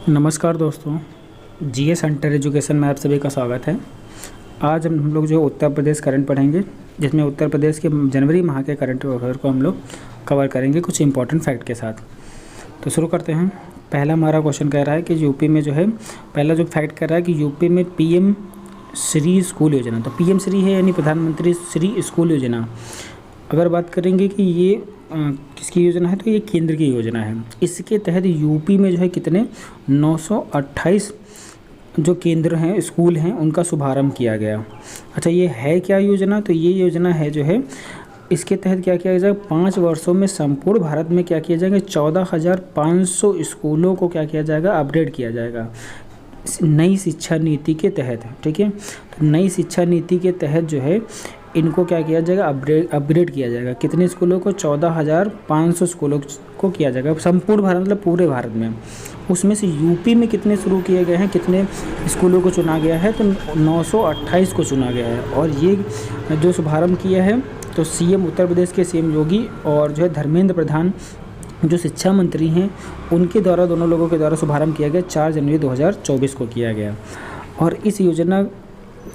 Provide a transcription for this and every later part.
नमस्कार दोस्तों, GS centre education में आप सभी का स्वागत है। आज हम लोग जो उत्तर प्रदेश करंट पढ़ेंगे, जिसमें उत्तर प्रदेश के जनवरी माह के करंट अफेयर को हम लोग कवर करेंगे कुछ इंपॉर्टेंट फैक्ट के साथ। तो शुरू करते हैं। पहला हमारा क्वेश्चन कह रहा है कि यूपी में जो है, पहला जो फैक्ट कह रहा है कि यूपी में पीएम श्री स्कूल योजना, तो पीएम श्री है यानी प्रधानमंत्री श्री स्कूल योजना। अगर बात करेंगे कि ये किसकी योजना है, तो ये केंद्र की योजना है। इसके तहत यूपी में जो है कितने 928 जो केंद्र हैं, स्कूल हैं, उनका शुभारंभ किया गया। अच्छा, ये है क्या योजना? तो ये योजना है जो है, इसके तहत क्या किया जाएगा, 5 वर्षों में संपूर्ण भारत में क्या किया जाएगा, 14,500 स्कूलों को क्या किया जाएगा, अपग्रेड किया जाएगा नई शिक्षा नीति के तहत। ठीक है, तो नई शिक्षा नीति के तहत जो है इनको क्या किया जाएगा, अपग्रेड किया जाएगा। कितने स्कूलों को? 14,500 स्कूलों को किया जाएगा संपूर्ण भारत, मतलब पूरे भारत में। उसमें से यूपी में कितने शुरू किए गए हैं, कितने स्कूलों को चुना गया है, तो 928 को चुना गया है। और ये जो शुभारंभ किया है, तो सीएम उत्तर प्रदेश के सीएम योगी और जो है धर्मेंद्र प्रधान जो शिक्षा मंत्री हैं, उनके द्वारा, दोनों लोगों के द्वारा शुभारंभ किया गया। 4 जनवरी 2024 को किया गया। और इस योजना,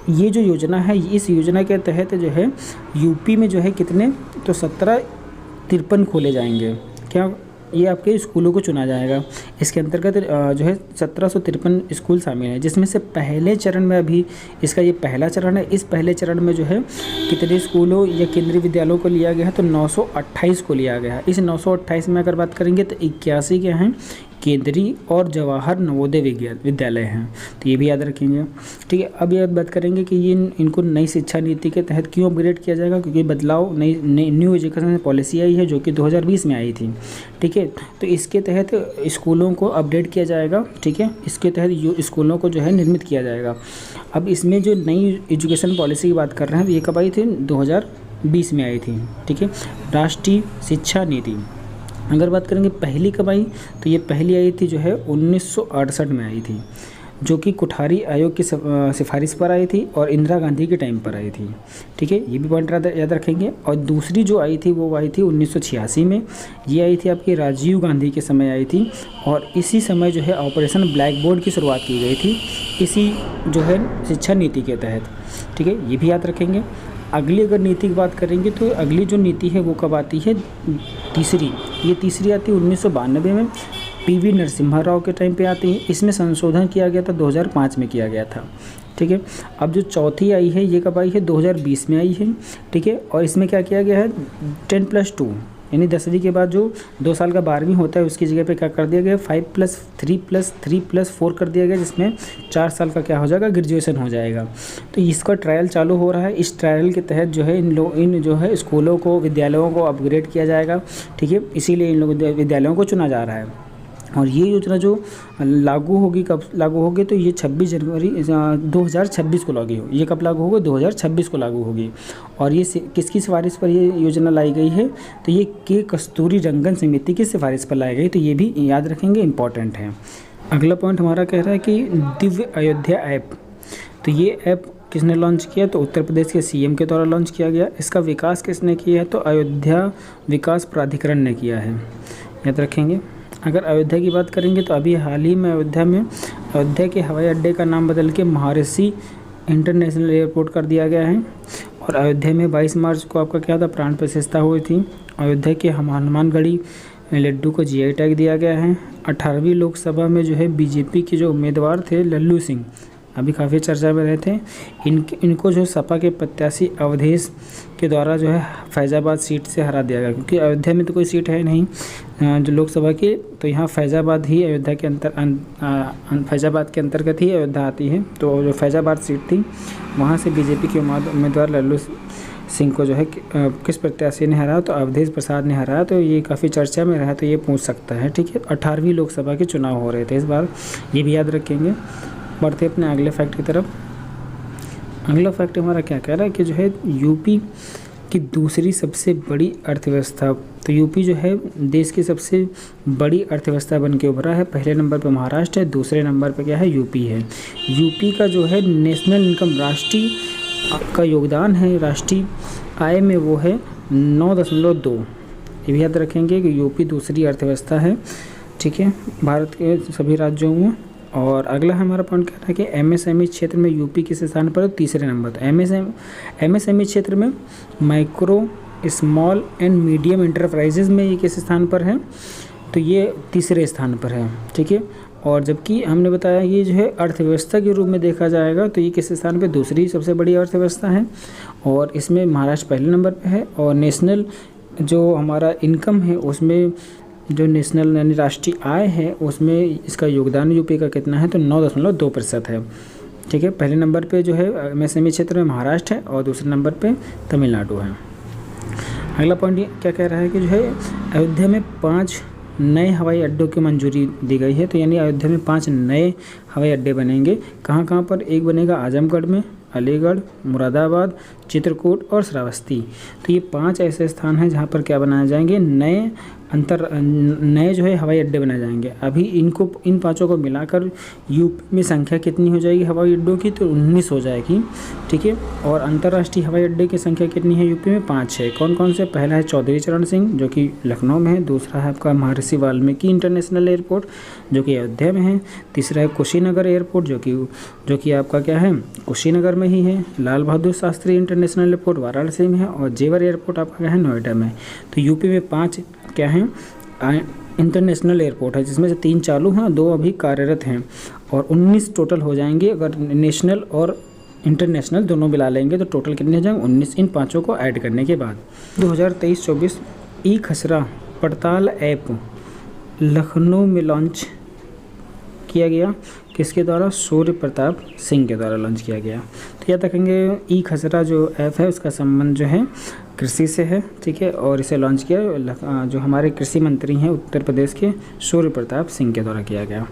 ये जो योजना है, इस योजना के तहत जो है यूपी में जो है कितने, तो 1753 खोले जाएंगे। क्या ये आपके स्कूलों को चुना जाएगा। इसके अंतर्गत जो है 1753 स्कूल शामिल हैं, जिसमें से पहले चरण में, अभी इसका ये पहला चरण है, इस पहले चरण में जो है कितने स्कूलों या केंद्रीय विद्यालयों को लिया गया है, तो 928 को लिया गया है। इस 928 में अगर बात करेंगे तो 81 क्या हैं, केंद्रीय और जवाहर नवोदय विद्यालय हैं। तो ये भी याद रखेंगे। ठीक है, अब ये बात करेंगे कि ये इनको नई शिक्षा नीति के तहत क्यों अपग्रेड किया जाएगा, क्योंकि बदलाव, नई न्यू एजुकेशन पॉलिसी आई है जो कि 2020 में आई थी। ठीक है, तो इसके तहत स्कूलों को अपडेट किया जाएगा। ठीक है, इसके तहत स्कूलों को जो है निर्मित किया जाएगा। अब इसमें जो नई एजुकेशन पॉलिसी की बात कर रहे हैं, तो ये कब आई थी, 2020 में आई थी। ठीक है, राष्ट्रीय शिक्षा नीति अगर बात करेंगे पहली कब आई, तो ये पहली आई थी जो है 1968 में आई थी, जो कि कोठारी आयोग की सिफारिश पर आई थी और इंदिरा गांधी के टाइम पर आई थी। ठीक है, ये भी पॉइंट याद रखेंगे। और दूसरी जो आई थी वो आई थी 1986 में। ये आई थी आपकी राजीव गांधी के समय आई थी, और इसी समय जो है ऑपरेशन ब्लैक बोर्ड की शुरुआत की गई थी, इसी जो है शिक्षा नीति के तहत। ठीक है, ये भी याद रखेंगे। अगली अगर नीति की बात करेंगे, तो अगली जो नीति है वो कब आती है, तीसरी। ये तीसरी आती है 1992 में, पीवी नरसिम्हा राव के टाइम पे आती है। इसमें संशोधन किया गया था, 2005 में किया गया था। ठीक है, अब जो चौथी आई है, ये कब आई है, 2020 में आई है। ठीक है, और इसमें क्या किया गया है, 10+2 यानी 10वीं के बाद जो 2 साल का 12वीं होता है, उसकी जगह पे क्या कर दिया गया, 5+3+3+4 कर दिया गया, जिसमें 4 साल का क्या हो जाएगा, ग्रेजुएशन हो जाएगा। तो इसका ट्रायल चालू हो रहा है। इस ट्रायल के तहत जो है इन जो है स्कूलों को, विद्यालयों को अपग्रेड किया जाएगा। ठीक है, इसीलिए इन विद्यालयों को चुना जा रहा है। और ये योजना जो लागू होगी, कब लागू होगी, तो ये 26 जनवरी 2026 को लागू होगी। ये कब लागू होगा, 2026 को लागू होगी। और ये किसकी सिफारिश पर ये योजना लाई गई है, तो ये के कस्तूरी रंगन समिति की सिफारिश पर लाई गई। तो ये भी याद रखेंगे, इंपॉर्टेंट है। अगला पॉइंट हमारा कह रहा है कि दिव्य अयोध्या ऐप, तो ये ऐप किसने लॉन्च किया, तो उत्तर प्रदेश के सीएम के द्वारा लॉन्च किया गया। इसका विकास किसने किया है, तो अयोध्या विकास प्राधिकरण ने किया है, याद रखेंगे। अगर अयोध्या की बात करेंगे, तो अभी हाल ही में अयोध्या के हवाई अड्डे का नाम बदल के महर्षि इंटरनेशनल एयरपोर्ट कर दिया गया है। और अयोध्या में 22 मार्च को आपका क्या था, प्राण प्रतिष्ठा हुई थी। अयोध्या के हनुमानगढ़ी लड्डू को जीआई टैग दिया गया है। 18वीं लोकसभा में जो है बीजेपी के जो उम्मीदवार थे, लल्लू सिंह, अभी काफ़ी चर्चा में रहे थे। इनको जो सपा के प्रत्याशी अवधेश के द्वारा जो है फैज़ाबाद सीट से हरा दिया गया, क्योंकि अयोध्या में तो कोई सीट है नहीं जो लोकसभा की, तो यहाँ फैज़ाबाद ही अयोध्या के फैज़ाबाद के अंतर्गत ही अयोध्या आती है। तो जो फैज़ाबाद सीट थी, वहाँ से बीजेपी के उम्मीदवार लल्लू सिंह को जो है किस प्रत्याशी ने हराया, तो अवधेश प्रसाद ने हराया। तो ये काफ़ी चर्चा में रहा, तो ये पूछ सकता है। ठीक है, 18वीं लोकसभा के चुनाव हो रहे थे इस बार, ये भी याद रखेंगे। बढ़ते अपने अगले फैक्ट की तरफ। अगला फैक्ट हमारा क्या कह रहा है कि जो है यूपी की दूसरी सबसे बड़ी अर्थव्यवस्था, तो यूपी जो है देश की सबसे बड़ी अर्थव्यवस्था बन के उभरा है। पहले नंबर पर महाराष्ट्र है, दूसरे नंबर पर क्या है, यूपी है। यूपी का जो है नेशनल इनकम, राष्ट्रीय का योगदान है राष्ट्रीय आय में, वो है 9.2। ये भी याद रखेंगे कि यूपी दूसरी अर्थव्यवस्था है ठीक है, भारत के सभी राज्यों में। और अगला हमारा पॉइंट क्या था कि एमएसएमई क्षेत्र में यूपी किस स्थान पर है? तीसरे नंबर। तो एमएसएमई क्षेत्र में micro small and medium enterprises में ये किस स्थान पर है? तो ये तीसरे स्थान पर है। ठीक है, और जबकि हमने बताया ये जो है अर्थव्यवस्था के रूप में देखा जाएगा तो ये किस स्थान पे? दूसरी सबसे बड़ी अर्थव्यवस्था है, और इसमें महाराष्ट्र पहले नंबर पे है। और नेशनल जो हमारा इनकम है उसमें जो नेशनल यानी राष्ट्रीय आय है उसमें इसका योगदान यूपी का कितना है? तो 9.2% है। ठीक है, पहले नंबर पे जो है एमएसएमई क्षेत्र में महाराष्ट्र है और दूसरे नंबर पे तमिलनाडु है। अगला पॉइंट क्या कह रहा है कि जो है अयोध्या में 5 नए हवाई अड्डों की मंजूरी दी गई है। तो यानी अयोध्या में 5 नए हवाई अड्डे बनेंगे। कहाँ कहाँ पर? एक बनेगा आजमगढ़ में, अलीगढ़, मुरादाबाद, चित्रकूट और श्रावस्ती। तो ये 5 ऐसे स्थान हैं जहाँ पर क्या बनाए जाएंगे? नए जो है हवाई अड्डे बनाए जाएंगे। अभी इन पाँचों को मिलाकर यूपी में संख्या कितनी हो जाएगी हवाई अड्डों की? तो 19 हो जाएगी। ठीक है, और अंतर्राष्ट्रीय हवाई अड्डे की संख्या कितनी है यूपी में? 5 है। कौन कौन से? पहला है चौधरी चरण सिंह जो कि लखनऊ में है। दूसरा है आपका महर्षि वाल्मीकि इंटरनेशनल एयरपोर्ट जो कि अयोध्या में है। तीसरा है कुशीनगर एयरपोर्ट जो कि आपका क्या है? कुशीनगर में ही है। लाल बहादुर शास्त्री इंटरनेशनल एयरपोर्ट वाराणसी में है। और जेवर एयरपोर्ट आपका क्या है? नोएडा में। तो यूपी में 5 क्या हैं? इंटरनेशनल एयरपोर्ट है, जिसमें से 3 चालू हैं, 2 अभी कार्यरत हैं, और 19 टोटल हो जाएंगे। अगर नेशनल और इंटरनेशनल दोनों मिला लेंगे तो टोटल कितने हो जाएंगे? 19, इन पाँचों को ऐड करने के बाद। 2023-24 ई खसरा पड़ताल ऐप लखनऊ में लॉन्च किया गया। किसके द्वारा? सूर्य प्रताप सिंह के द्वारा लॉन्च किया गया। तो याद रखेंगे ई खसरा जो ऐप है उसका संबंध जो है कृषि से है। ठीक है, और इसे लॉन्च किया जो हमारे कृषि मंत्री हैं उत्तर प्रदेश के सूर्य प्रताप सिंह के द्वारा किया गया।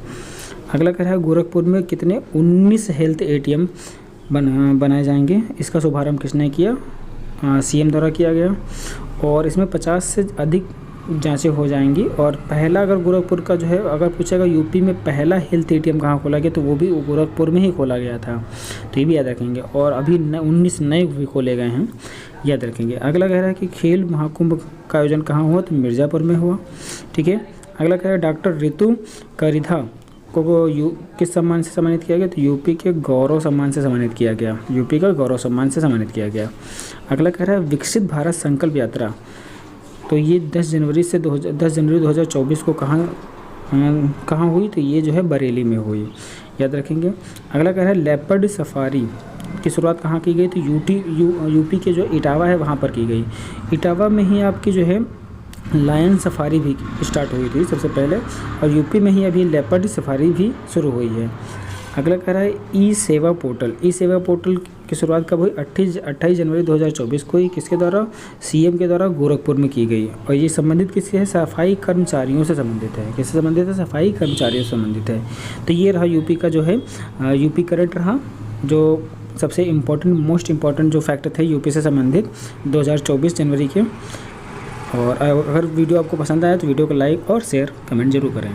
अगला कह रहा है गोरखपुर में कितने? 19 हेल्थ एटीएम बनाए जाएंगे। इसका शुभारंभ किसने किया? सीएम द्वारा किया गया। और इसमें 50 से अधिक जांचें हो जाएंगी। और पहला अगर गोरखपुर का जो है अगर पूछेगा यूपी में पहला हेल्थ एटीएम कहाँ खोला गया तो वो भी गोरखपुर में ही खोला गया था। तो ये भी याद रखेंगे। और अभी 19 नए भी खोले गए हैं, याद रखेंगे। अगला कह रहा है कि खेल महाकुंभ का आयोजन कहाँ हुआ? तो मिर्ज़ापुर में हुआ। ठीक है, अगला कह रहा है डॉक्टर ऋतु करिधा को किस सम्मान से सम्मानित किया गया? तो यूपी के गौरव सम्मान से सम्मानित किया गया। यूपी का गौरव सम्मान से सम्मानित किया गया। अगला कह रहा है विकसित भारत संकल्प यात्रा, तो ये 10 जनवरी 2024 को कहाँ हुई? तो ये जो है बरेली में हुई, याद रखेंगे। अगला कह रहा है लेपर्ड सफारी की शुरुआत कहाँ की गई? तो यूपी के जो इटावा है वहाँ पर की गई। इटावा में ही आपकी जो है लायन सफारी भी स्टार्ट हुई थी सबसे पहले, और यूपी में ही अभी लेपर्ड सफारी भी शुरू हुई है। अगला कह रहा है ई सेवा पोर्टल। ई सेवा पोर्टल की शुरुआत कब हुई? 28 जनवरी 2024 को ही किसके द्वारा? सीएम के द्वारा गोरखपुर में की गई। और ये संबंधित किससे है? सफाई कर्मचारियों से संबंधित है। किससे संबंधित है? सफाई कर्मचारियों से संबंधित है। तो ये रहा यूपी का जो है यूपी करंट रहा, जो सबसे मोस्ट इम्पॉर्टेंट जो फैक्ट थे यूपी से संबंधित 2024 जनवरी के। और अगर वीडियो आपको पसंद आया तो वीडियो को लाइक और शेयर कमेंट जरूर करें।